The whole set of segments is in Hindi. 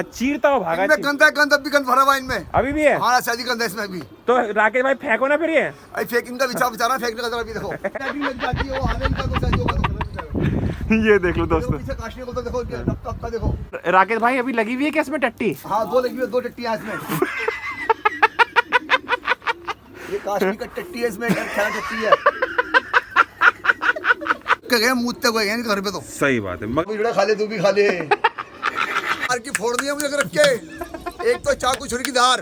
चीरता हो भागा। इनमें गंदा गंद अब भी गंद भरा हुआ इनमें अभी भी है। हाँ शादी गंदा इसमें भी। तो राकेश भाई फेंको ना फिर ये। अरे फेंक इनका बेचारा फेंकने का जरा भी देखो। अभी लग जाती है वो आने का तो शादी होगा तो। ये देख लो दोस्तों। पीछे काशनी को तो देखो टप देखो। राकेश भाई अभी लगी हुई है क्या इसमें टट्टी? हाँ दो लगी हुई है, दो टट्टियां इसमें। ये काशनी का टट्टी है इसमें, क्या टट्टी है। गए मुझते गए हैं घर पे तो। सही बात है। जुड़ा खा ले तू भी खा ले। धार की फोड़ दी है मुझे रख के। एक तो चाकू छुरी की धार।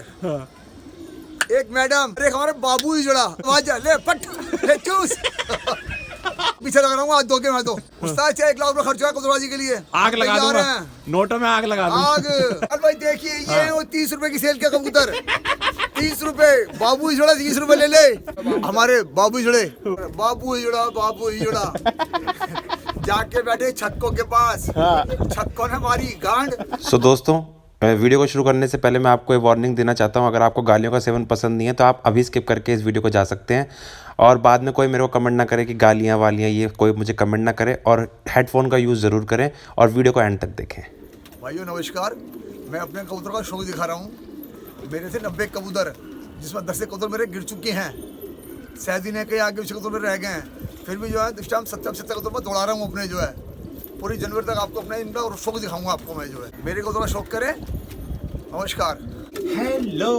एक मैडम, एक हमारे बाबू ही जुड़ा। ले पट ले चूस। पीछे लगा रहा हूँ आज दो के मैं तो। उस्ताद 1 लाख रुपए खर्च हुआ कुतरबाजी के लिए। आग लगा दूंगा। नोटों में आग लगा दूंगा। आग। अरे भाई देखिए ये वो 30 रुपए की सेल के कबूतर। 30 रुपए बाबू ही जुड़ा, 30 रुपए ले ले। हमारे बाबू ही जुड़े, बाबू ही जुड़ा। जाके बैठे छक्कों के पास। छक्कों ने मारी गांड। सो दोस्तों, वीडियो को शुरू करने से पहले मैं आपको एक वार्निंग देना चाहता हूं। अगर आपको गालियों का सेवन पसंद नहीं है तो आप अभी स्किप करके इस वीडियो को जा सकते हैं। और बाद में कोई मेरे को कमेंट ना करे कि गालियां वालियां, ये कोई मुझे कमेंट ना करे। और हेडफोन का यूज़ ज़रूर करें और वीडियो को एंड तक देखें। भाइयों नमस्कार, मैं अपने कबूतर का शौक दिखा रहा हूँ। मेरे थे 90 कबूतर, जिसमें 10 कबूतर मेरे गिर चुके हैं। सैदी ने कई आगे पीछे कबूतर मेरे रह गए हैं। फिर भी जो है इस टाइम 70 कबूतर मैं दौड़ा रहा हूँ अपने जो है। पूरी जनवरी तक आपको अपने इनका शौक दिखाऊंगा आपको मैं जो है। मेरे कबूतर का शौक करें। नमस्कार। Hello,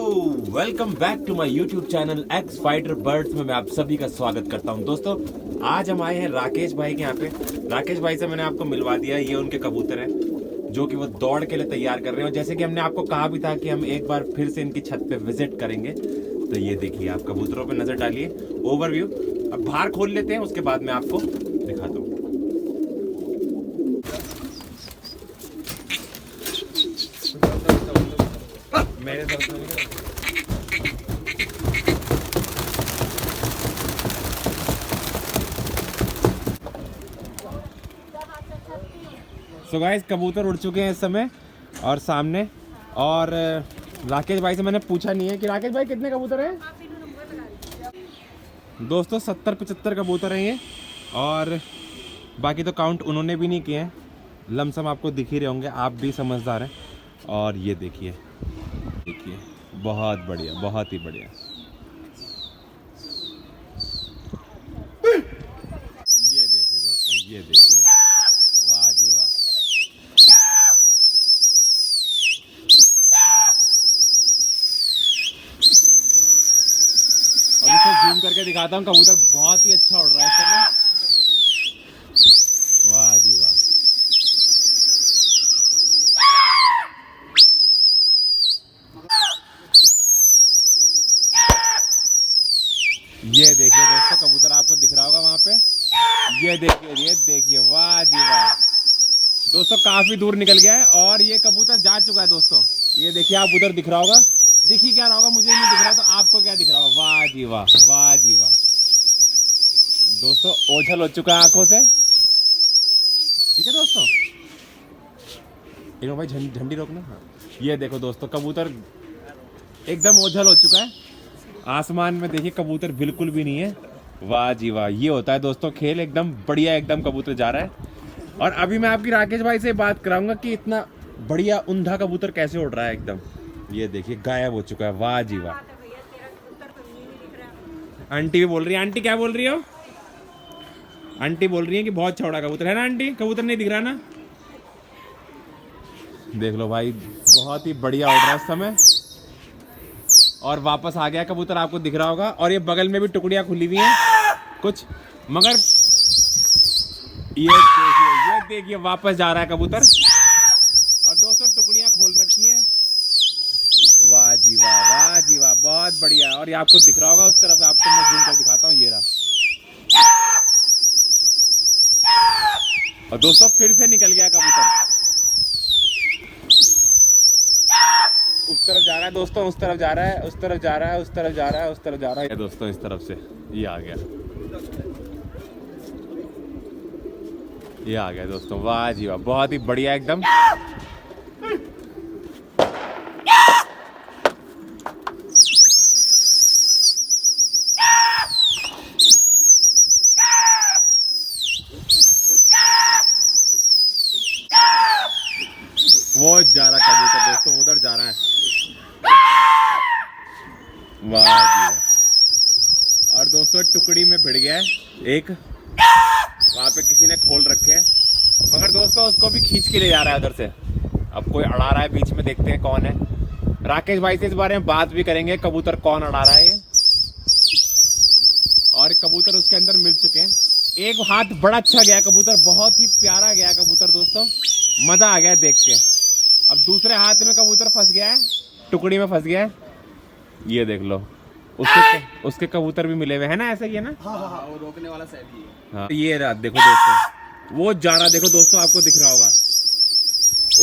welcome back to my YouTube channel X Fighter Birds में मैं आप सभी का स्वागत करता हूं। दोस्तों आज हम आए हैं राकेश भाई के यहाँ पे। राकेश भाई से मैंने आपको मिलवा दिया। ये उनके कबूतर हैं जो कि वो दौड़ के लिए तैयार कर रहे हैं। और जैसे कि हमने आपको कहा भी था कि हम एक बार फिर से इनकी छत पे विजिट करेंगे। तो ये देखिए, आप कबूतरों पे नजर डालिए। ओवरव्यू अब बाहर खोल लेते हैं, उसके बाद मैं आपको दिखाता हूँ। मेरे तरफ सो गाइस, कबूतर उड़ चुके हैं इस समय और सामने। और राकेश भाई से मैंने पूछा नहीं है कि राकेश भाई कितने कबूतर हैं। दोस्तों 70-75 कबूतर हैं ये। और बाकी तो काउंट उन्होंने भी नहीं किए हैं। लमसम आपको दिख ही रहे होंगे, आप भी समझदार हैं। और ये देखिए बहुत बढ़िया, बहुत ही बढ़िया। ये देखिए दोस्तों, ये देखिए, वाह जी वाह। और इसको जूम करके दिखाता हूँ, कबूतर बहुत ही अच्छा उड़ रहा है इस समय। वाह जी वाह। ये देखिए दोस्तों, कबूतर आपको दिख रहा होगा वहां पे। ये देखिए, वाह जी वाह। दोस्तों काफी दूर निकल गया है और ये कबूतर जा चुका है दोस्तों। ये देखिए, आप उधर दिख रहा होगा, दिख ही क्या रहा होगा, मुझे नहीं दिख रहा, तो आपको क्या दिख रहा होगा। वाह जी वाह, वाह जी वाह। दोस्तों ओझल हो चुका है आंखों से। ठीक है दोस्तों, भाई झंडी रोकना। हाँ, ये देखो दोस्तों, कबूतर एकदम ओझल हो चुका है। आसमान में देखिए कबूतर बिल्कुल भी नहीं है। वाह जी वाह। ये होता है दोस्तों खेल, एकदम बढ़िया, एकदम कबूतर जा रहा है। और अभी मैं आपकी राकेश भाई से बात कराऊंगा कि इतना बढ़िया उंधा कबूतर कैसे उड़ रहा है एकदम। ये देखिए गायब हो चुका है। वाह जी वाह। आंटी भी बोल रही है। आंटी क्या बोल रही हो? आंटी बोल रही है कि बहुत चौड़ा कबूतर है ना आंटी, कबूतर नहीं दिख रहा ना। देख लो भाई, बहुत ही बढ़िया उड़ रहा है इस समय। और वापस आ गया कबूतर, आपको दिख रहा होगा। और ये बगल में भी टुकड़ियां खुली हुई हैं कुछ, मगर ये देखिए वापस जा रहा है कबूतर। और दोस्तों टुकड़ियां खोल रखी हैं। वाह जी वाह, वाह जी वाह, बहुत बढ़िया। और ये आपको दिख रहा होगा उस तरफ, आपको मैं जूम कर दिखाता हूँ। ये रहा। और दोस्तों फिर से निकल गया कबूतर, उस तरफ जा रहा है दोस्तों, उस तरफ जा रहा है, उस तरफ जा रहा है, उस तरफ जा रहा है, उस तरफ जा रहा है दोस्तों, इस तरफ से ये आ गया, ये आ गया दोस्तों। वाह जी वाह, बहुत ही बढ़िया एकदम। वो जा रहा कबूतर टुकड़ी में भिड़ गया है एक, वहाँ पे किसी ने खोल रखे हैं, मगर दोस्तों उसको भी खींच के ले जा रहा है उधर से। अब कोई अड़ा रहा है बीच में, देखते हैं कौन है। राकेश भाई से इस बारे में बात भी करेंगे, कबूतर कौन अड़ा रहा है ये। और कबूतर उसके अंदर मिल चुके हैं। एक हाथ बड़ा अच्छा गया कबूतर, बहुत ही प्यारा गया कबूतर दोस्तों, मजा आ गया देख के। अब दूसरे हाथ में कबूतर फंस गया है, टुकड़ी में फंस गया है, ये देख लो। उसके कबूतर भी मिले हुए हैं ना, ऐसा ही है ना। हाँ, वो रोकने वाला सैद ही है। हाँ, ये रहा देखो दोस्तों, वो जा रहा देखो दोस्तों, आपको दिख रहा होगा।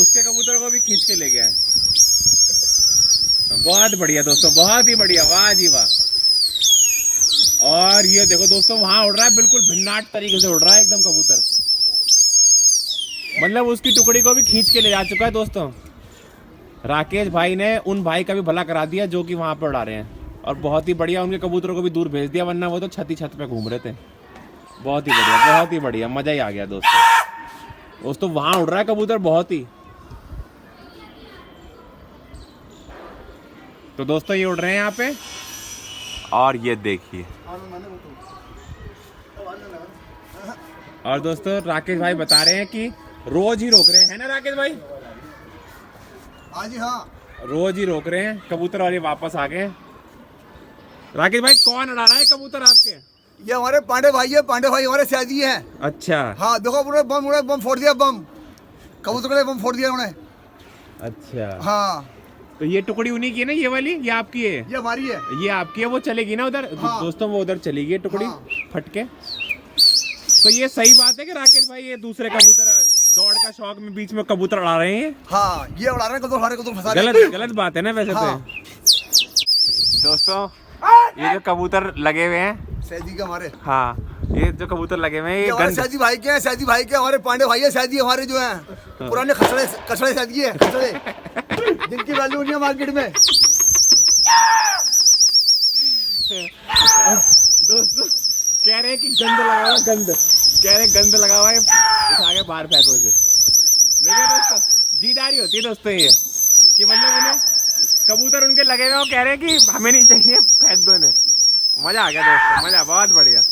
उसके कबूतर को भी खींच के ले गया है। बहुत बढ़िया दोस्तों, बहुत ही बढ़िया, वाह जी वाह। और ये देखो दोस्तों, वहां उड़ रहा है, बिल्कुल भिन्नाट तरीके से उड़ रहा है एकदम कबूतर, मतलब उसकी टुकड़ी को भी खींच के ले जा चुका है दोस्तों। राकेश भाई ने उन भाई का भी भला करा दिया जो कि वहां पर उड़ा रहे हैं, और बहुत ही बढ़िया उनके कबूतरों को भी दूर भेज दिया, वरना वो तो छत पे घूम रहे थे। बहुत ही बढ़िया, बहुत ही बढ़िया, मजा ही आ गया दोस्तों वहां उड़ रहा है कबूतर बहुत ही। तो दोस्तों ये उड़ रहे हैं यहाँ पे, और ये देखिए। और दोस्तों राकेश भाई बता रहे हैं कि रोज ही रोक रहे हैं, है ना राकेश भाई? हाँ जी हाँ, रोज ही रोक रहे हैं कबूतर, और ये वापस आ गए। राकेश भाई कौन उड़ा रहा है कबूतर आपके? ये हमारे पांडे भाई है, पांडे भाई हमारे सैदी हैं। अच्छा। हाँ देखो, उन्होंने बम फोड़ दिया, बम कबूतर ने बम फोड़ दिया उन्होंने। अच्छा हाँ, तो ये टुकड़ी उन्हीं की है ना, ये वाली, ये आपकी है? ये हमारी है। ये आपकी है, वो चलेगी ना उधर। हाँ। दोस्तों वो उधर चली गई टुकड़ी, हाँ। फटके। तो ये सही बात है कि राकेश भाई ये दूसरे कबूतर दौड़ का शौक में बीच में कबूतर उड़ा रहे हैं? हाँ, ये उड़ा रहे हैं कबूतर, हमारे कबूतर फंसा रहे हैं। गलत बात है ना वैसे। हाँ। तो दोस्तों ये जो कबूतर लगे हुए हैं सैदी के हमारे, हाँ, ये जो कबूतर लगे हुए हैं ये हमारे गंद। सैदी भाई के हैं, सैदी भाई के हमारे पांडे भाई है, सैदी हमारे जो हैं पुराने खसड़े सैदी है, खसड़े जिनकी वैल्यू नहीं है मार्केट में। दोस्तों कह रहे हैं कि गंद लगा हुआ है, कह रहे गंद लगा हुआ है, उठा के बाहर फेंको इसे। देखिए दोस्तों, दीदारी होती है दोस्तों ये, कि मतलब उन्हें कबूतर उनके लगे हुए, वो कह रहे हैं कि हमें नहीं चाहिए, फेंक दो इन्हें। मजा आ गया दोस्तों, मजा, बहुत बढ़िया।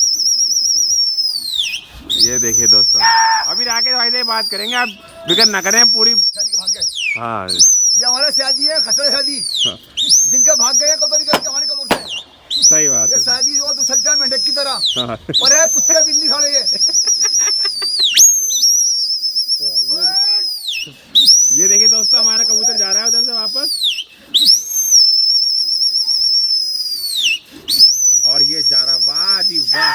ये देखिए दोस्तों, अभी राकेश भाई से बात करेंगे, आप फिक्र ना करें, पूरी। सैदी के भाग गए। हाँ, ये हमारे सैदी है, खसड़े सैदी, जिनके भाग गए कबूतर निकल के हमारे कबूतर से। सही बात ये है। सैदी जो तो चलता है मेंढक की तरह, हाँ। और है कुत्ते बिल्ली खा रहे हैं। ये देखिए दोस्तों, हमारा कबूतर जा रहा है उधर से वापस, और ये जा रहा, वाह जी वाह।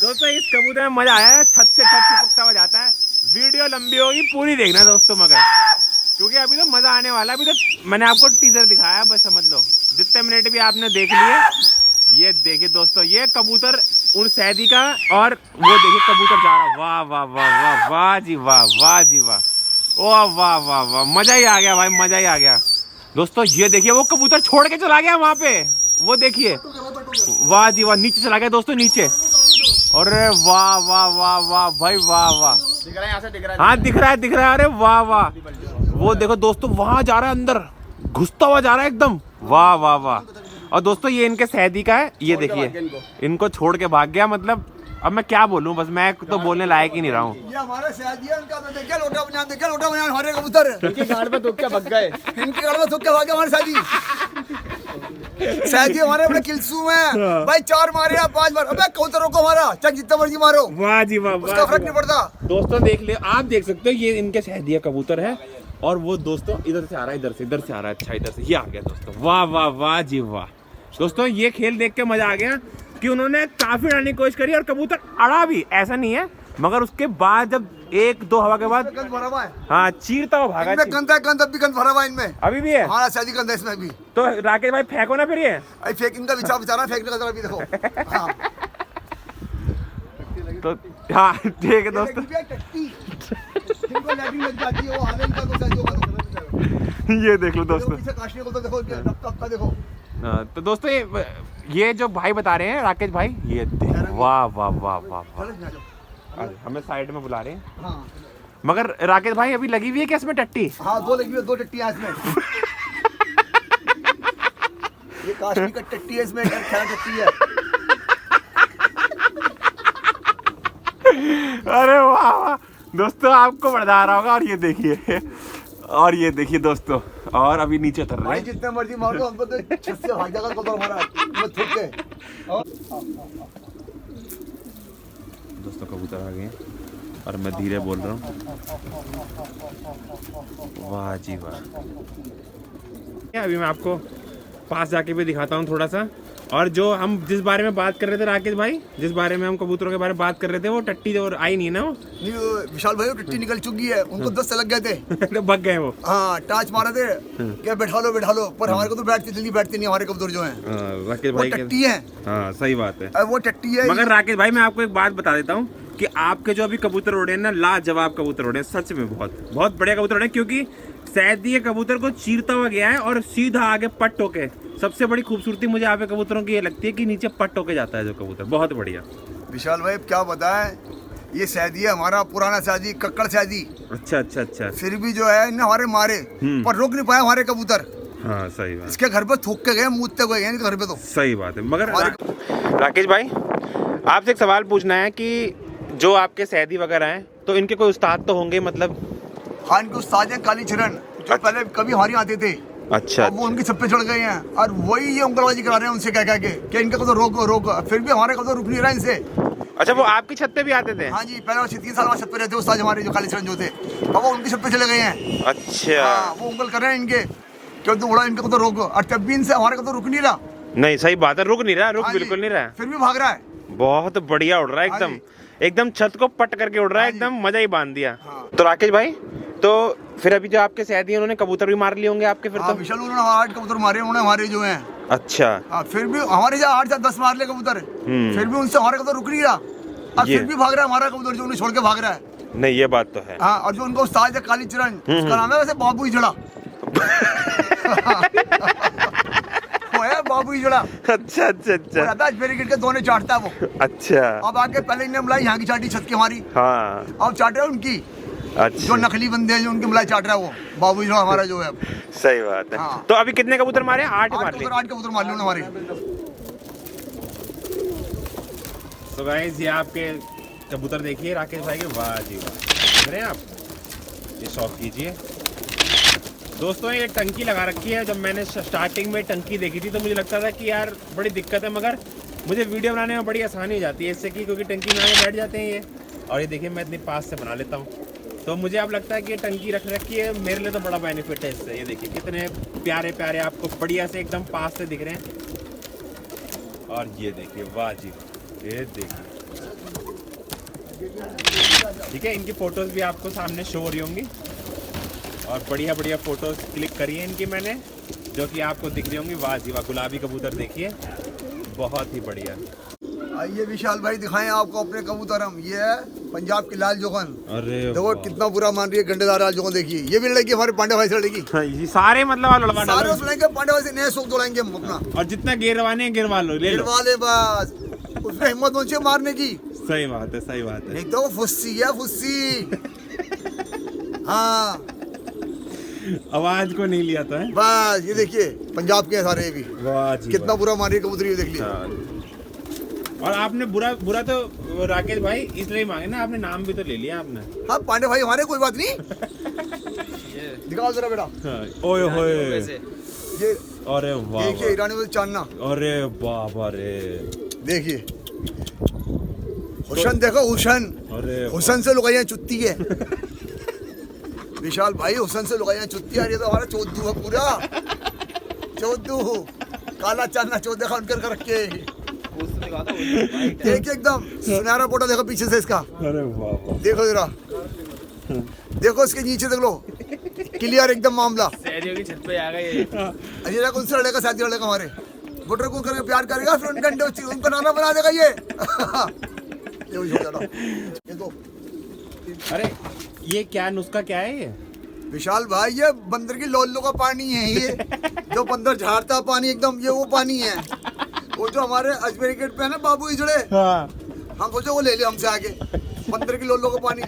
दोस्तों इस कबूतर में मजा आया है, छत से छत चिपकता हुआ जाता है। वीडियो लंबी होगी, पूरी देखना दोस्तों मगर, क्योंकि अभी तो मजा आने वाला है। अभी तो मैंने आपको टीजर दिखाया, बस समझ लो, जितने मिनट भी आपने देख लिए। ये देखिए दोस्तों, ये कबूतर उन सैदी का, और वो देखिए कबूतर जा रहा, वाह वाह वाह वाह, वाह जी वाह, वाह जी वाह, वाह वाह वाह वाह, मजा ही आ गया भाई, मजा ही आ गया दोस्तों। ये देखिए वो कबूतर छोड़ के चला गया वहां पे, वो देखिए, वाह जी वाह, नीचे चला गया दोस्तों, नीचे। और वाह वाह वाह वाह भाई, वाह वाह, दिख रहा है यहाँ से, दिख रहा है। हाँ दिख रहा है, अरे वाह वाह। वो देखो दोस्तों, वहां जा रहा है, अंदर घुसता हुआ जा रहा है एकदम, वाह वाह वाह। और दोस्तों ये इनके सैदी का है, ये देखिए, इनको छोड़ के भाग गया। मतलब अब मैं क्या बोलूं, बस मैं तो बोलने लायक ही नहीं रहा हूँ। ये हमारे सैदी है, उनका तो देखिए लोटा बना हमारे कबूतर, इनके गाड़ में थूक के भाग गए, इनके गाड़ में थूक के भाग गए हमारे सैदी। सैदी हमारे अपने किलसू में भाई 4 मारे या 5 बार, अबे कबूतरों को हमारा चाहे जितना मर्जी मारो, वाह जी वाह, उसका फर्क नहीं पड़ता। दोस्तों देख ले, आप देख सकते हो, ये इनके सैदी कबूतर है, और वो दोस्तों इधर से आ रहा है, इधर से आ रहा है। अच्छा, इधर से ये आ गया दोस्तों, वाह वाह वाह जी वाह। दोस्तों ये खेल देख के मजा आ गया कि उन्होंने काफी उड़ाने की कोशिश करी, और कबूतर अड़ा भी, ऐसा नहीं है, मगर उसके बाद जब 1-2 हवा के बाद, गंद भरा हुआ है, हाँ, चीरता हुआ भागा। इनमें गंद है, गंद अब भी गंद भरा हुआ है इनमें, अभी भी है हमारा सैदी गंद है इसमें भी। तो राकेश भाई फेंको ना फिर ये। अरे फेंक, इनका बेचारा फेंकने का जरा भी देखो। हाँ, तो हाँ ठीक है दोस्तों, टट्टी जिनको लैट्रिन लग जाती है, वो हाल इनका तो सैदी होगा तो ये देख लो दोस्तों। पीछे काशनी को तो देखो, टप देखो। हाँ, तो दोस्तों ये जो भाई बता रहे हैं राकेश भाई, ये वाह वाह वाह वाह वाह, हमें साइड में बुला रहे हैं। हाँ, मगर राकेश भाई अभी लगी हुई है क्या इसमें टट्टी? हाँ, 2 लगी हुई है, 2 टट्टी है इसमें। ये काशनी का टट्टी है इसमें, खैरा टट्टी है। अरे वाह वाह दोस्तों, आपको मजा आ रहा होगा। और ये देखिए दोस्तों, और अभी नीचे उतर रहे भाई हैं। जितने मर्जी मारो, हमको तो छत से भाग जाएगा कबूतर हमारा, मैं थूक के। दोस्तों कबूतर आ गए हैं और मैं धीरे बोल रहा हूँ। वाह जी वाह। अभी मैं आपको पास जाके भी दिखाता हूँ थोड़ा सा। और जो हम जिस बारे में बात कर रहे थे राकेश भाई, जिस बारे में हम कबूतरों के बारे में बात कर रहे थे, वो टट्टी और आई नहीं ना वो। नहीं, विशाल भाई वो टट्टी निकल चुकी है, उनको 10 से लग गए थे। तो भग गए वो। हाँ, टाच मारे थे क्या बैठा लो, पर हमारे को तो जल्दी बैठते नहीं हमारे कबूतर जो हैं। राकेश वो भाई टट्टी है। हाँ सही बात है। वो टट्टी है। मगर राकेश भाई मैं आपको एक बात बता देता हूँ कि आपके जो अभी कबूतर उड़े हैं ना, लाजवाब कबूतर उड़े हैं, सच में बहुत बढ़िया कबूतर उड़े हैं। क्योंकि सैदी के कबूतर को चीरता हुआ गया है और सीधा आगे पट होके। सबसे बड़ी खूबसूरती मुझे यहाँ पे कबूतरों की ये लगती है कि नीचे पट होके जाता है जो कबूतर, बहुत बढ़िया। विशाल भाई क्या बताएं, ये सैदी है हमारा पुराना सैदी, कक्कड़ सैदी। अच्छा। फिर भी जो है इन्हें हमारे मारे पर रोक नहीं पाया हमारे कबूतर। हाँ सही बात। इसके घर पे थूक के गए, मूतते गए इनके घर पे तो। सही बात है। मगर राकेश भाई आपसे एक सवाल पूछना है कि जो आपके सैदी वगैरह हैं, तो इनके कोई उस्ताद तो होंगे मतलब? हाँ, इनके उस्ताद हैं काली चरण, जो पहले कभी हमारे आते थे। अच्छा। वो उनकी छत पे चढ़ गए हैं और वही ये उंगलबाजी करा रहे हैं उनसे कह के कि इनके को तो रोक। फिर भी हमारे को तो रुक नहीं रहा इनसे। अच्छा, वो आपकी छत पे भी आते थे? हाँ जी, पहले 3 साल छत पे रहते उस्ताद हमारे जो काली चरण जो थे, अब वो उनकी छत पे चले गए हैं। अच्छा। हाँ, वो उंगल कर रहे हैं इनके, क्यों तो उड़ा इनके को तो रोक, और तब भी इनसे हमारे को तो रुक नहीं रहा। नहीं सही बात है, रुक नहीं रहा, हाँ बिल्कुल नहीं रहा। फिर भी भाग रहा है। बहुत बढ़िया उड़ रहा है, हाँ एकदम छत को पट करके उड़ रहा है, एकदम मजा ही बांध दिया। हाँ। तो राकेश भाई, तो फिर अभी जो आपके सैदी हैं उन्होंने कबूतर भी मार लिए होंगे आपके फिर? हाँ, तो विशाल उन्होंने 8 कबूतर मारे उन्होंने हमारे जो हैं। अच्छा। हाँ, फिर भी हमारे जो 8 से 10 मार ले कबूतर, फिर भी उनसे हमारे को तो रुक नहीं रहा, और फिर भी भाग रहा है हमारा कबूतर, जो उन्हें छोड़ के भाग रहा है। नहीं ये बात तो है। हाँ, और जो उनका उस्ताद है काली चरण, उसका नाम है वैसे बाबू इजड़ा। वो है बाबू इजड़ा। अच्छा। क्रिकेट के दोनों चाटता है वो। अच्छा। अब आके पहले इन्हें मलाई यहाँ की चाटी छत की हमारी। हाँ। अब चाट रहा है उनकी। अच्छा। जो नकली बंदे हैं जो उनकी मलाई चाट रहा है वो बाबू इजड़ा हमारा जो है। सही बात है। हाँ। तो अभी कितने कबूतर मारे? 8 मार लिए। 8 कबूतर मार लिए हमारे। तो गाइस ये आपके कबूतर देखिए राकेश भाई के, वाह जी वाह, देख रहे हैं आप? ये शौक कीजिए दोस्तों। ये टंकी लगा रखी है। जब मैंने स्टार्टिंग में टंकी देखी थी तो मुझे लगता था कि यार बड़ी दिक्कत है, मगर मुझे वीडियो बनाने में बड़ी आसानी हो जाती है इससे, क्योंकि टंकी में आगे बैठ जाते हैं ये। और ये देखिए मैं इतनी पास से बना लेता हूँ, तो मुझे अब लगता है कि ये टंकी रख रखी है, मेरे लिए तो बड़ा बेनिफिट है इससे। ये देखिए कितने प्यारे प्यारे आपको बढ़िया से एकदम पास से दिख रहे हैं। और ये देखिए, वाह जी, ये देखिए, ठीक है। इनकी फोटोज भी आपको सामने शो हो रही होंगी, और बढ़िया बढ़िया फोटोज क्लिक करी है इनकी मैंने, जो कि आपको दिख रही होंगी। वाह जी वाह, गुलाबी कबूतर देखिए, बहुत ही बढ़िया। आइए विशाल भाई दिखाएं आपको अपने कबूतर हम। ये है पंजाब की लाल जोगन। अरे देखो कितना बुरा मान रही है, गंडेदार लाल जोगन देखिए। ये भी लड़की हमारे पांडे भाई से लड़की। ये सारे मतलब आप लड़वा सारे डालो, सुनेंगे पांडे भाई से, नए शौक दोड़ाएंगे हम अपना। और जितना गिरवाने गिरवा लो, ले लो। गिरवा ले बस, उसमें हिम्मत होनी चाहिए मारने की। सही बात है, सही बात है। नहीं तो वो फुस्सी है, फुस्सी। हाँ, आवाज को नहीं लिया था। बस ये देखिए पंजाब के हैं सारे भी। वाह जी कितना बुरा मार रही है कबूतरी, देख लिया। और आपने बुरा तो राकेश भाई इसलिए मांगे ना, आपने नाम भी तो ले लिया आपने। हाँ पांडे भाई हमारे, कोई बात नहीं। दिखाओ जरा बेटा। ओए होए, ये अरे वाह, देखिए ईरानी में चांदना, अरे बाबा रे, देखिए हुसन, देखो हुसन, अरे हुसन से लुगाइयाँ चुत्ती है। विशाल भाई हुसन से लुगाइयाँ चुत्ती है। ये तो हमारा चौधू है पूरा, चौधू काला चांदना चौध देखा उनकर कर रखे। देखिए एकदम सुनहरा फोटो देखो पीछे से इसका। अरे वाह, देखो जरा, देखो इसके नीचे देख लो, क्लियर एकदम मामला। सैदियों की छत पे आ गए। अजय कौन सा लड़ेगा, शादी लड़ेगा हमारे बुटर को करके प्यार करेगा, फिर उनका अंडे उनको नाना बना देगा ये। ये तो अरे ये क्या नुस्खा क्या है ये? विशाल भाई ये बंदर की लोल्लो का पानी है, ये जो बंदर झाड़ता पानी एकदम, ये वो पानी है। वो जो हमारे अजमेर गेट पे है ना बाबू इजड़े, हाँ। हम सोचे वो ले ले हमसे आगे, बंदर की लोल्लो का पानी।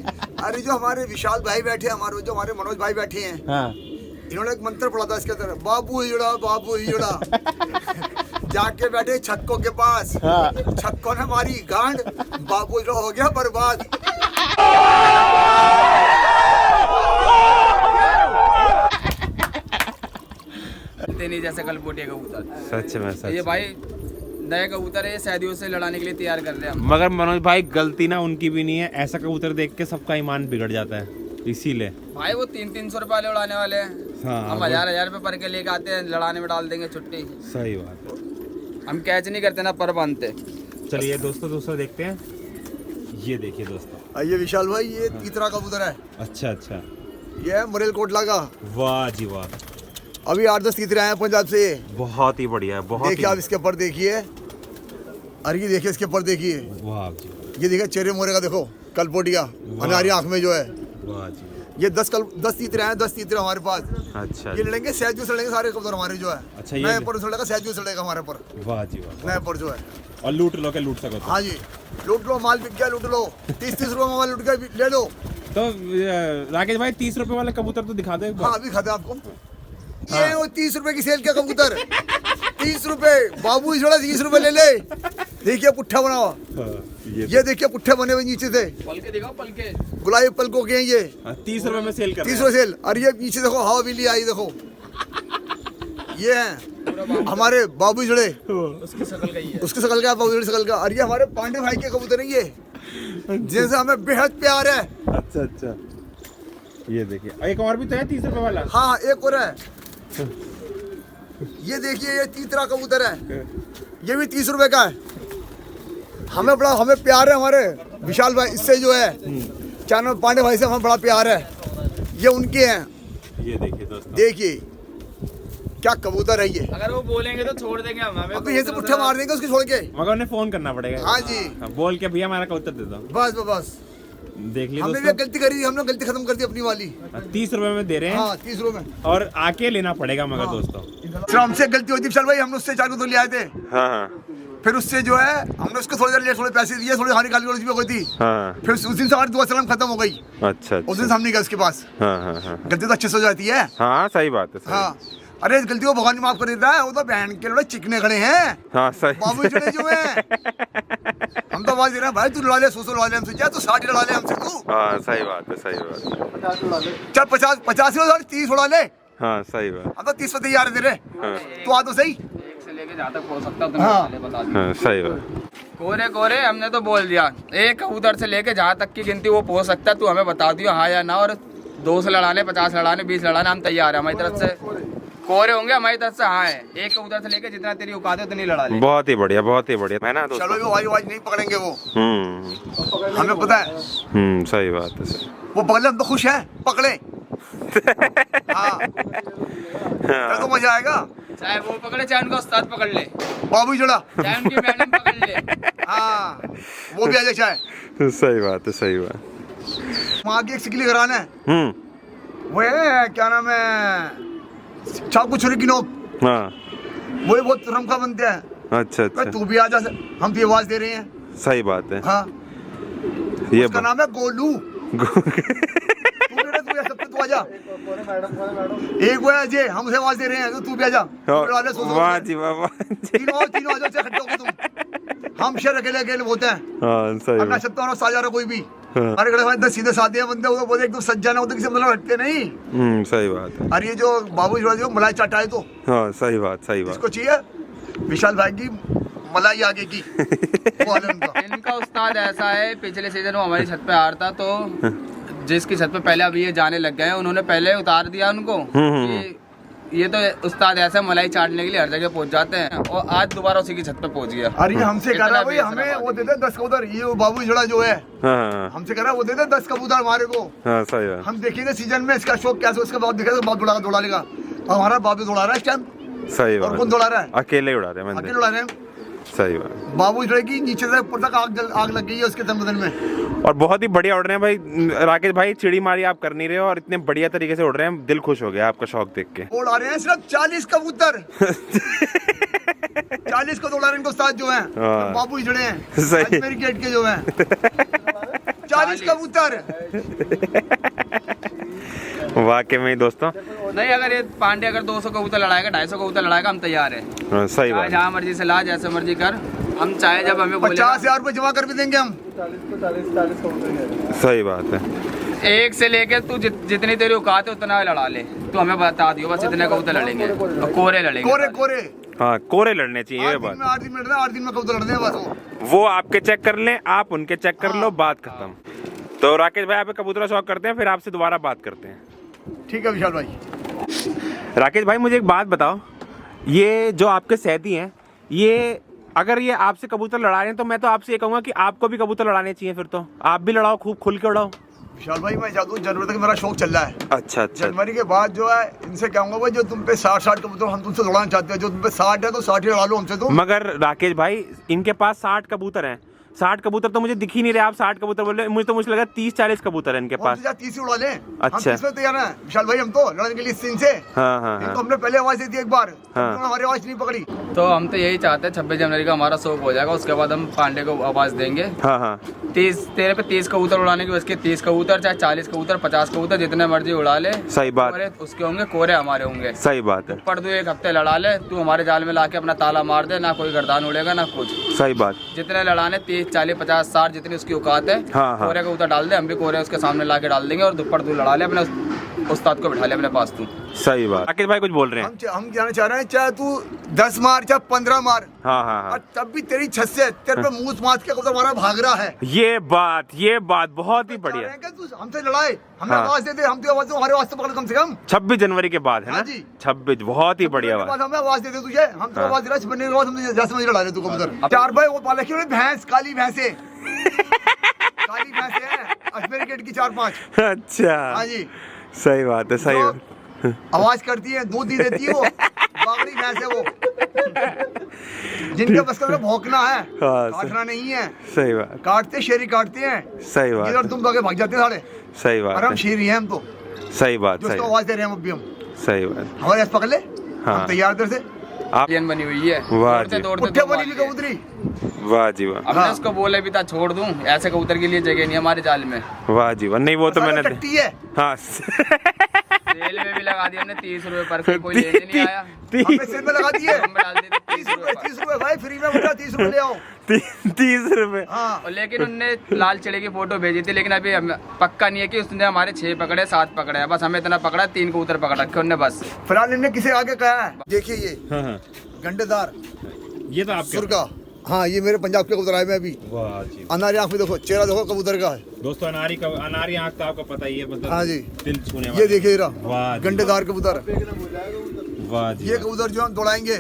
अरे जो हमारे विशाल भाई बैठे हैं, हमारे जो हमारे मनोज भाई बैठे हैं, हाँ। इन्होंने एक मंत्र पढ़ा था इसके तरह, बाबू इजड़ा बाबू इजड़ा। जाके बैठे छक्को के पास, हाँ। छक्को ने मारी गांड, बाबू इजड़ा हो गया बर्बाद। नहीं जैसे कलपोटिया कबूतर सच में ये भाई नए कबूतर है, ये सैदियों से लड़ाने के लिए तैयार कर रहे हैं हम। मगर मनोज भाई गलती ना उनकी भी नहीं है, ऐसा कबूतर देख के सबका ईमान बिगड़ जाता है, इसीलिए भाई वो 300-300 रुपए वाले उड़ाने वाले हैं, हाँ, हम 1000-1000 रुपए पर के लेके आते हैं, लड़ाने में डाल देंगे छुट्टी। सही बात है। हम कैच नहीं करते ना पर बांधते। चलिए दोस्तों दूसरा देखते हैं। ये देखिए दोस्तों, ये विशाल भाई ये तीसरा कबूतर है, अच्छा अच्छा, ये है मुरेल कोटला का। वाह जी वाह, अभी 8-10 तीतरे आए हैं पंजाब से। बहुत ही बढ़िया है, बहुत देखिए आप इसके ऊपर देखिए, अरे ये देखिए इसके ऊपर देखिए, वाह जी, ये देखिए चेहरे मोरे का देखो, कलपोटिया अनारी आंख में जो है। वाह जी, ये 10 तीतरे हैं, 10 तीतरे हमारे पास। अच्छा ये लड़ेंगे सहजू से लड़ेंगे सारे कबूतर हमारे जो है। अच्छा, ये नए पर से लड़ेगा सहजू से लड़ेगा हमारे पर, वाह जी वाह, नए पर जो है। और लूट लो के लूट सको तो। हाँ जी, लूट लो, माल बिक गया लूट लो, 30-30 रुपए में माल लूट गया ले लो। तो राकेश भाई 30 रुपए वाले कबूतर तो दिखा दो एक बार। हाँ अभी खाते हैं आपको। ये वो 30 रुपए की सेल के कबूतर, 30 रुपए, बाबू जोड़ा 30 रुपए ले ले। देखिए पुट्ठा बना हुआ, हाँ, ये देखिए पुट्ठे बने हुए नीचे से, पलके दिखाओ पलके। गुलाबी पलकों के हैं ये, 30 रुपए में सेल कर 30 रुपए सेल। और ये नीचे देखो हवा बिल्ली आई देखो, ये हैं हमारे बाबू जड़े, उसकी शक्ल का ही है। उसके शकल का, बाबू जड़े शकल का। और ये हमारे पांडे भाई के कबूतर हैं ये, जिनसे हमें बेहद प्यार है। अच्छा अच्छा, ये देखिए एक और भी तो है 30 रुपए वाला। हाँ एक और है, ये देखिए ये तीसरा कबूतर है, ये भी 30 रुपए का है। हमें प्यार है हमारे विशाल भाई इससे जो है, चारों पांडे भाई से हमें बड़ा प्यार है, ये उनके हैं। ये देखिए दोस्तों, देखिए क्या कबूतर है ये। अगर वो बोलेंगे तो छोड़ देंगे हम, हमें अब तो ये से पुट्ठा मार देंगे उसके छोड़ के। मगर उन्हें फोन करना पड़ेगा। हाँ जी, हाँ, बोल के भैया हमारा कबूतर दे दो। बस बस बस, देख ली हमने भी दोस्तों, गलती करी, हमने गलती खत्म कर दी अपनी वाली। 30 रुपए में दे रहे हैं। हाँ 30 रुपए में, और आके लेना पड़ेगा मगर दोस्तों। फिर हमसे गलती होती विशाल भाई, हमने उससे 4 को तो ले आए थे, हाँ हाँ फिर उससे जो है हमने उसको थोड़ी देर लिए, थोड़े पैसे दिए, थोड़ी हानि गाली हो गई थी। हाँ, फिर उस दिन से हमारी दुआ सलाम खत्म हो गई, अच्छा उस दिन से हम नहीं गए उसके पास। हाँ हाँ हाँ गलती तो अच्छे से हो जाती है। हाँ, सही बात है, सही। हाँ अरे इस गलती को भगवान माफ कर देता है, वो तो बहन के लोड़े चिकने खड़े हैं, हाँ सही। बाबू जुड़े जो हैं। हम तो आवाज दे रहे हैं भाई, तू लड़ा ले, 100 लड़ा ले हमसे, क्या तू 60 लड़ा ले हमसे तू। हाँ सही बात है, सही बात। चल 50 30 उड़ा ले, हाँ सही बात। हम तो 30 पे तैयार है तेरे, तू आ तो सही। एक से लेके जहाँ तक हो सकता है हाँ। तुम्हें बता दी। हाँ सही बात। कोरे कोरे हमने तो बोल दिया, एक कबूतर से लेके जहाँ तक की गिनती वो पहुँच सकता है, तू हमें बता दियो हाँ या ना। और 2 से लड़ाने, 50 लड़ाने, 20 लड़ाने, हम तैयार है हमारी तरफ से। कोरे होंगे हमारी तरफ से हाँ है, एक कबूतर से लेके जितना तेरी औकात है उतनी लड़ा ले। बहुत ही बढ़िया, बहुत ही बढ़िया है ना दोस्तों। चलो वो आवाज नहीं पकड़ेंगे वो, हम्म, हमें पता है। सही बात है, सही। वो पकड़े हम तो खुश हैं, पकड़े। हाँ फिर तो मजा आएगा। चाहे वो पकड़े, चाहे उनका उस्ताद पकड़ ले, बाबू जोड़ा, चाहे उनकी मैडम पकड़ ले। हाँ वो भी आ जाए चाहे। सही बात है, सही बात। वहाँ की एक सिकली घराना है, वो है क्या नाम है, चाकू छुरी की नोक, हाँ, वो बहुत रमखा बनते हैं। अच्छा अच्छा, तू भी आ जा, हम भी आवाज दे रहे हैं। सही बात है। हाँ ये उसका नाम है गोलू। तू आ जा, एक वो है अजय, हम उसे आवाज दे रहे हैं, तो तू भी आ जा। वाह जी वाह, वाह जी। तीनों आ जाओ, इकट्ठे होकर तुम। हम शहर अकेले अकेले होते हैं, हाँ सही अपना बात। सत्ता साझा रहा कोई भी। हाँ। अरे गड़े भाई 10 सीधे साधे बंदे, वो बोले एकदम सज्जन है, वो तो किसी मतलब हटते नहीं। सही बात है। अरे ये जो बाबू जोड़ा जो मलाई चाटा है, तो हाँ सही बात, सही बात। इसको चाहिए विशाल भाई की मलाई आगे की। वो वाले उनका। इनका उस्ताद ऐसा है, पिछले सीजन वो हमारी छत पे आ रहा था, तो जिसकी छत पे पहले अभी ये जाने लग गए हैं, उन्होंने पहले उतार दिया उनको कि ये तो उस्ताद ऐसा मलाई चाटने के लिए हर जगह पहुंच जाते हैं, और आज दोबारा उसी की छत पे पहुंच गया। अरे हमसे कह रहा है भाई, इतना हमें बेसरा वो दे दे 10 कबूतर, ये बाबू जोड़ा जो है हाँ हमसे कह रहा है वो दे दे 10 कबूतर हमारे को। हाँ सही बात। हम देखेंगे सीजन में इसका शौक कैसे, उसके बाद दिखेगा बाप दौड़ा लेगा। हमारा बाप भी दौड़ा रहा है इस टाइम। सही और कौन बात। दौड़ा रहा है? अकेले उड़ा रहे हैं अकेले मंदिर। दौड़ा रहे हैं। सही बात। बाबू जोड़े की नीचे से ऊपर तक आग लग गई है उसके तन बदन में। और बहुत ही बढ़िया उड़ रहे हैं भाई। राकेश भाई चिड़ी मारी आप कर नहीं रहे हो, और इतने बढ़िया तरीके से उड़ रहे हैं, दिल खुश हो गया आपका शौक देख के। उड़ा रहे हैं सिर्फ 40 कबूतर। 40 को दौड़ा रहे हैं इनको उस्ताद जो है, हाँ। बाबू जोड़े हैं सही। अजमेर गेट के जो है। 40 कबूतर। वाकई में ही दोस्तों। नहीं, अगर ये पांडे अगर 200 कबूतर लड़ाएगा, 250 कबूतर लड़ाएगा, हम तैयार है। हाँ, सही बात। जहाँ मर्जी से ला, जैसे मर्जी कर, हम चाहे जब हमें बोले 50,000 रुपये जमा कर भी देंगे हम। सही बात है। एक से लेके तू जितनी तेरी औकात है उतना लड़ा ले, तू हमें बता दियो बस इतने कबूतर लड़ेंगे और कोरे लड़ेंगे। कोरे कोरे हाँ, कोरे लड़ने चाहिए, ये बात। 8 दिन में लड़ना, 8 दिन में कबूतर लड़ने हैं बस। वो आपके चेक कर लें, आप उनके चेक कर लो, बात खत्म। तो राकेश भाई आप कबूतरा शौक करते हैं, फिर आपसे दोबारा बात करते हैं। ठीक है विशाल भाई। राकेश भाई मुझे एक बात बताओ, ये जो आपके सैदी हैं, ये अगर ये आपसे कबूतर लड़ा रहे हैं तो मैं तो आपसे ये कहूँगा कि आपको भी कबूतर लड़ाने चाहिए, फिर तो आप भी लड़ाओ, खूब खुल के उड़ाओ। विशाल भाई मैं चाहता हूँ जनवरी तक मेरा शौक चल रहा है। अच्छा अच्छा। जनवरी के बाद जो है इनसे कहूँगा भाई जो तुम पे 60 कबूतर हम तुमसे लड़ाना चाहते हैं, जो तुम पे 60 है तो 60 ही लड़ा लो हमसे तुम। मगर राकेश भाई इनके पास 60 कबूतर हैं, 60 कबूतर तो मुझे दिख ही नहीं रहे, आप 60 कबूतर बोल रहे, मुझे लगा 30-40 कबूतर है इनके पास। 30 उड़ा लें। अच्छा। हम इसमें तैयार हैं विशाल भाई, हम तो लड़ने के लिए इनसे। हाँ हाँ हाँ। तो हमने पहले आवाज दे दी एक बार, हाँ। हमारी आवाज नहीं पकड़ी। तो हम तो यही चाहते हैं 26 जनवरी का हमारा शौक हो जाएगा, उसके बाद हम पांडे को आवाज देंगे। हाँ हाँ। 30 कबूतर उड़ाने के उसके 30 कबूतर, चाहे 40 कबूतर, 50 कबूतर, जितने मर्जी उड़ा ले। सही बात। कोरे उसके होंगे, कोरे हमारे होंगे। सही बात है। पर तू एक हफ्ते लड़ा ले, तू हमारे जाल में लाके अपना ताला मार दे, ना कोई गर्दान उड़ेगा ना कुछ। सही बात। जितने लड़ाने 30, 40, 50, 60 जितनी उसकी औकात है, हाँ, हाँ। कोरे का कबूतर डाल दे, हम भी कोरे उसके सामने लाके डाल देंगे और दुप्पड़ तू लड़ा ले, अपने उस्ताद को बिठा ले अपने पास तू। सही बात। राकेश भाई कुछ बोल रहे हैं? हम कहना चाह रहे हैं चाहे तू 10 मार चाहे 15 मार, हाँ हाँ हाँ। और तब भी तेरी छत से तेरे पे मूस मार के कबूतर हमारा भाग रहा है। ये बात बहुत ही बढ़िया। तू हमसे लड़ाए, हमें हाँ। आवाज दे दे, हम तो आवाज हमारे वास्ते पकड़ कम से कम। 26 जनवरी के बाद है ना? हाँ जी। 26 बहुत ही बढ़िया उसके बात। बाद हमें आवाज दे दे तुझे, हम तो हाँ। आवाज दे रहे बनने के बाद हम जैसे मुझे लड़ा रहे तू कबूतर। 4 भाई वो पाले क्यों भैंस, काली भैंसे काली भैंसे हैं अजमेर गेट की 4-5। अच्छा हाँ जी। सही बात है। सही बात। आवाज करती है, दूध ही देती है वो, बागड़ी भैंस है वो, जिनके बस का भौंकना है, हाँ, काटना नहीं है। सही बात। काटते शेरी काटते हैं, सही बात। इधर तुम तो आगे भाग जाते हैं साले, सही और बात हम है। शेरी हैं हम तो, सही बात। जो सही उसको आवाज दे रहे हैं अभी हम। सही बात। हमारे ऐसे पकड़ ले, हाँ। हम तैयार इधर से। आप एलियन बनी हुई है, वाह दौड़ते जी। दौड़ते पुट्ठे दो बनी मार भी के। कबूतरी। वाह जी वाह। हमने हाँ। उसको बोले भी था छोड़ दूं, ऐसे कबूतर के लिए जगह नहीं हमारे जाल में। वाह जी वाह। नहीं वो तो मैंने टट्टी है, हाँ। सेल में भी लगा दिया हमने 30 रुपए पर, कोई लेने नहीं आया। हमने सिर में लगा दिए। हम डाल देते 30 रुपए 30 रुपए भाई फ्री में उठा, 30 रुपए ले आओ। 30 रुपए। हाँ और लेकिन उनने लाल चिड़े की फोटो भेजी थी, लेकिन अभी पक्का नहीं है कि उसने हमारे 6 पकड़े 7 पकड़े हैं, बस हमें इतना पकड़ा 3 कबूतर पकड़ रखे उनने बस। फिलहाल इन्होंने किसी आगे कहा है, देखिए ये हाँ हाँ। गंडेदार ये तो आपके सुरगा। हाँ ये मेरे पंजाब के कबूतर आए मैं अभी। वाह जी। अनारी आँख में देखो, चेहरा देखो कबूतर का है। दोस्तों अनारी आंख तो आपको पता ही है, मतलब हाँ जी। दिल छूने ये वाली। देखिए वाह जी, गंडेदार कबूतर, वाह जी। ये कबूतर जो हम दौड़ाएंगे,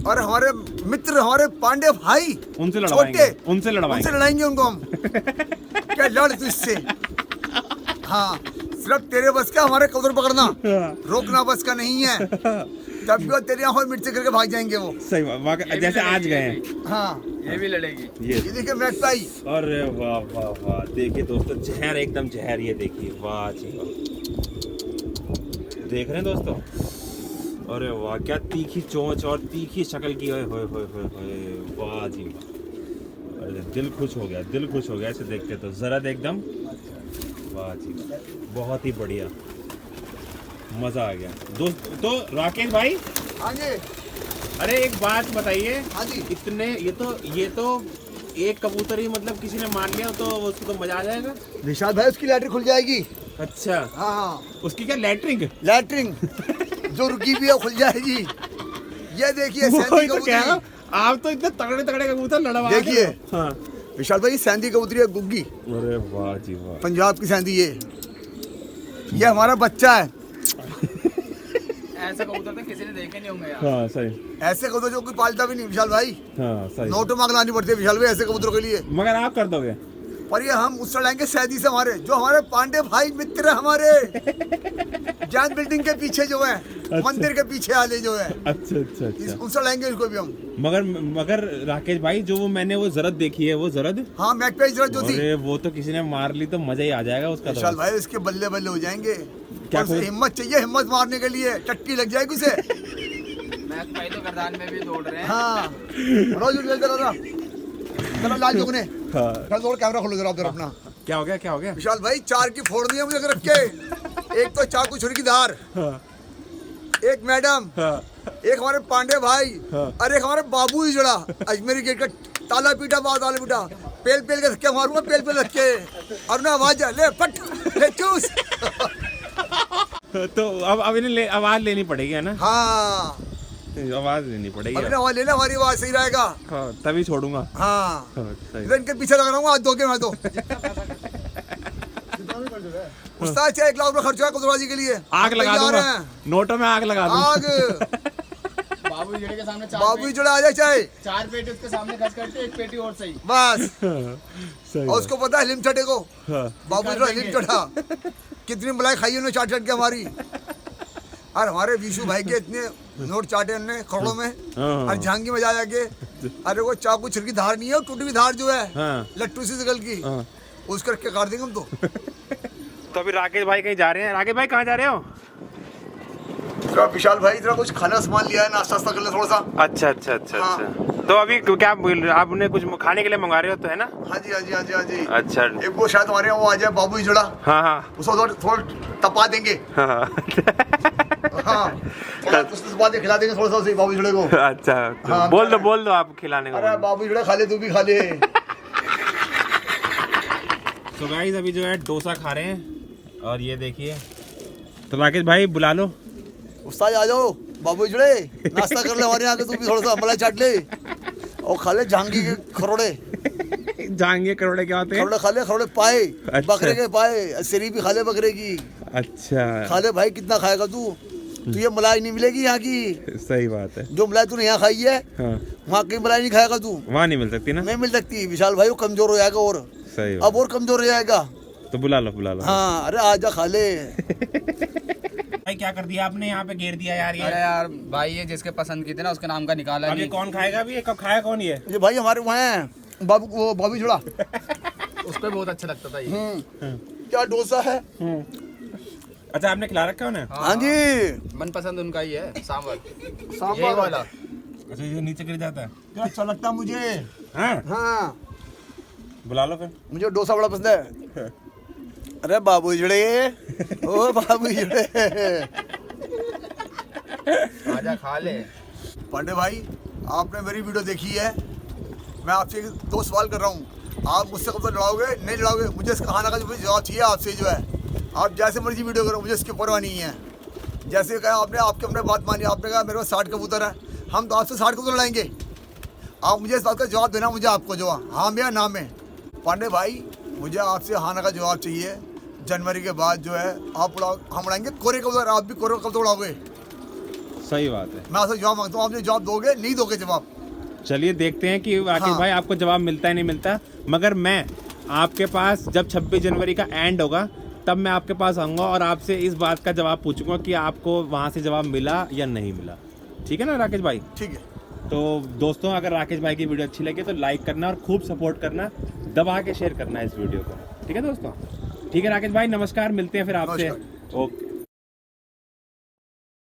और हमारे मित्र हमारे पांडे भाई उनसे लड़वाएंगे, छोटे, उनसे लड़वाएंगे। उनसे लड़ाएंगे उनको हम। क्या लड़ तू इससे। हाँ सिर्फ तेरे बस का हमारे कबूतर पकड़ना, रोकना बस का नहीं है। तब भी वो तेरी आंखों में मिर्ची करके भाग जाएंगे वो। सही बात, जैसे आज गए हैं। हाँ ये भी लड़ेगी। ये ये देखिए मैकपाई। अरे वाह वाह वाह, देखिए दोस्तों जहर, एकदम जहर, ये देखिए, वाह जी वाह। देख रहे हैं दोस्तों, अरे वाह क्या तीखी चोंच और तीखी शक्ल की, होए होए होए होए होए, वाह जी वाह। अरे दिल खुश हो गया, दिल खुश हो गया ऐसे देख के तो, जरद एकदम, वाह जी वाह, बहुत ही बढ़िया, मज़ा आ गया दोस्त। तो राकेश भाई, हाँ जी। अरे एक बात बताइए, हाँ जी। इतने ये तो एक कबूतर ही मतलब किसी ने मान लिया तो उसको तो मजा आ जाएगा। निशाद भाई उसकी लैटरिन खुल जाएगी। अच्छा, हाँ हाँ उसकी क्या लैटरिन? लैटरिन जो रुकी भी है खुल जाएगी। ये देखिए सैंदी तो क्या कबूतरी, आप तो इतने तगड़े तगड़े कबूतर लड़वा रहे हो। देखिए। हाँ। विशाल भाई सैंदी कबूतरी है, गुग्गी, अरे वाह जी वाह। पंजाब की सैंदी। ये हमारा बच्चा है। ऐसे कबूतर तो किसी ने देखे नहीं होंगे यार। हाँ सही। ऐसे कबूतर जो कोई पालता भी नहीं विशाल भाई, हाँ सही। नोटों मांग लानी पड़ती है विशाल भाई ऐसे कबूतरों के लिए। मगर आप कर दोगे? पर ये हम उससे लाएंगे सैदी से, हमारे जो हमारे पांडे भाई मित्र हमारे जैन बिल्डिंग के पीछे जो है, मंदिर के पीछे वाले जो है, अच्छा अच्छा अच्छा। उनसे लाएंगे इसको भी हम। मगर राकेश भाई, जो वो मैंने वो जरद देखी है, वो जरद, हाँ मैकपाई जरा जो थी, अरे वो तो किसी ने मार ली तो मजा ही आ जाएगा उसका तो। विशाल भाई इसके बल्ले बल्ले हो जाएंगे। क्या और उसे कोई- हिम्मत चाहिए, हिम्मत मारने के लिए टट्टी लग जाएगी उसे। मैच भाई तो गर्दान में भी दौड़ रहे हैं। हाँ रोज उठ जरा चलो लाल चुकने, हाँ। थोड़ा कैमरा खोलो जरा उधर अपना। क्या हो गया, क्या हो गया? विशाल भाई 4 की फोड़ दी है मुझे रख के। एक तो चाकू छुरी की धार, हाँ। एक मैडम, हाँ। एक हमारे पांडे भाई, हाँ। और एक हमारे बाबू ही जुड़ा अजमेरी गेट का ताला पीटा मार ताला पीटा, पेल पेल के धक्के मारूंगा, पेल पेल रख के, और ना आवाज ले पट ले चूस। तो अब इन्हें आवाज लेनी पड़ेगी है ना? हाँ आवाज लेनी पड़ेगी। अभी आवाज लेना, हमारी आवाज सही रहेगा। हाँ, तभी छोड़ूंगा। हाँ सही। इधर इनके पीछे लगा रहा हूँ, आज दो के मैं तो। उस्ताद 1 लाख रुपया खर्च हुआ कबूतरबाजी के लिए। आग लगा दूंगा, नोटों में आग लगा दूंगा। आग बाबू जुड़े के सामने बाबू जुड़ा आ जाए चाहे 4 पेटी उसके सामने खर्च करते, 1 पेटी और सही। बस। सही और उसको पता है हिम चटे को, हाँ। बाबू जुड़ा हिम चटा, कितनी मलाई खाई उन्होंने चाट चाट के हमारी। और हमारे विशु भाई के इतने नोट चाटे उन्होंने करोड़ों में। हाँ। और झांगी में जा जाके, अरे वो चाकू छिड़की धार नहीं है, टूटी हुई धार जो है हाँ। लट्टू सी निकल की, हाँ। उसको रख के काट देंगे हम तो। तो अभी राकेश भाई कहीं जा रहे हैं। राकेश भाई कहाँ जा रहे हो? इतना विशाल भाई इतना कुछ खाना सामान लिया है, नाश्ता कर ले थोड़ा सा। अच्छा अच्छा अच्छा हाँ। अच्छा। तो अभी क्या आपने कुछ खाने के लिए मंगा रहे हो तो है ना? हाँ जी हाँ जी हाँ जी हाँ जी। अच्छा। एक वो शायद हमारे यहाँ वो आ जाए बाबू जुड़ा, हाँ हाँ उसको थोड़ा तपा देंगे। हाँ। हाँ थोड़ा उसको तपा के खिला देंगे थोड़ा सा उसे बाबू जुड़े को। अच्छा तो हाँ, बोल दो आप खिलाने को। अरे बाबू जुड़ा खा ले, तू भी खा ले। तो गाइस अभी जो है डोसा खा रहे हैं और ये देखिए। तो राकेश भाई बुला लो। उस्ताद आ जाओ, बाबू जुड़े नाश्ता कर ले हमारे यहाँ के, तू भी थोड़ा सा मलाई चाट ले और खा ले झांगी के खरोड़े। जाएंगे करोड़े क्या होते हैं? खरोड़े खा ले, खरोड़े पाए। अच्छा। बकरे के पाए, शरीर भी खा ले बकरे की। अच्छा खा ले भाई, कितना खाएगा तू? तुझे मलाई नहीं मिलेगी यहाँ की, सही बात है। जो मलाई तूने यहाँ खाई है हाँ। वहाँ की मलाई नहीं खाएगा तू। वहाँ नहीं मिल सकती ना? नहीं मिल सकती विशाल भाई, वो कमजोर हो जाएगा और सही अब बात। और कमजोर हो जाएगा। तो बुला लो। हाँ अरे आजा खा ले। भाई क्या कर दिया आपने? यहाँ पे घेर दिया यार अरे ये। यार भाई, ये जिसके पसंद की थी ना उसके नाम का निकाला अभी नहीं। कौन खाएगा? अभी ये कब खाया कौन ये? ये भाई हमारे वहाँ है बाबू, वो बाबू जुड़ा। उस पे बहुत अच्छा लगता था ये। क्या डोसा है। अच्छा आपने खिला रखा है उन्हें? हाँ जी, मनपसंद उनका ही है सांभर, यही सांभर वाला। अच्छा ये नीचे गिर जाता है। क्या अच्छा लगता मुझे। हाँ हाँ बुला लो फिर। मुझे डोसा बड़ा पसंद है। अरे बाबू जुड़े, ओ बाबू जुड़े। आजा खा ले। पांडे भाई आपने मेरी वीडियो देखी है, मैं आपसे 2 सवाल कर रहा हूँ, आप मुझसे कब तक लड़ाओगे नहीं लड़ाओगे? मुझे इसका खाना का जो जवाब चाहिए आपसे जो है। आप जैसे मर्जी वीडियो करो, मुझे इसकी परवाह नहीं है। जैसे कहा आपने, आपके अपने बात मानी, आपने कहा मेरे पास 60 कबूतर है, हम तो आपसे 60 कबूतर लड़ाएंगे। आप मुझे इस बात का जवाब देना, मुझे आपको जवाब हाँ में या ना में। पांडे भाई मुझे आपसे खाना का जवाब चाहिए। जनवरी के बाद जो है आप उड़ाओ, हम उड़ाएंगे कोरे कबूतर, आप भी कोरे कबूतर उड़ाओगे। सही बात है। मैं आपसे जवाब मांगता हूँ, आप मुझे जवाब दोगे नहीं दोगे जवाब? चलिए देखते हैं कि राकेश हाँ। भाई आपको जवाब मिलता है नहीं मिलता। मगर मैं आपके पास जब 26 जनवरी का एंड होगा तब मैं आपके पास आऊँगा और आपसे इस बात का जवाब पूछूंगा कि आपको वहाँ से जवाब मिला या नहीं मिला। ठीक है ना राकेश भाई? ठीक है। तो दोस्तों अगर राकेश भाई की वीडियो अच्छी लगे तो लाइक करना और खूब सपोर्ट करना, दबा के शेयर करना इस वीडियो को। ठीक है दोस्तों? ठीक है राकेश भाई, नमस्कार, मिलते हैं फिर आपसे। नमस्कार। ओके।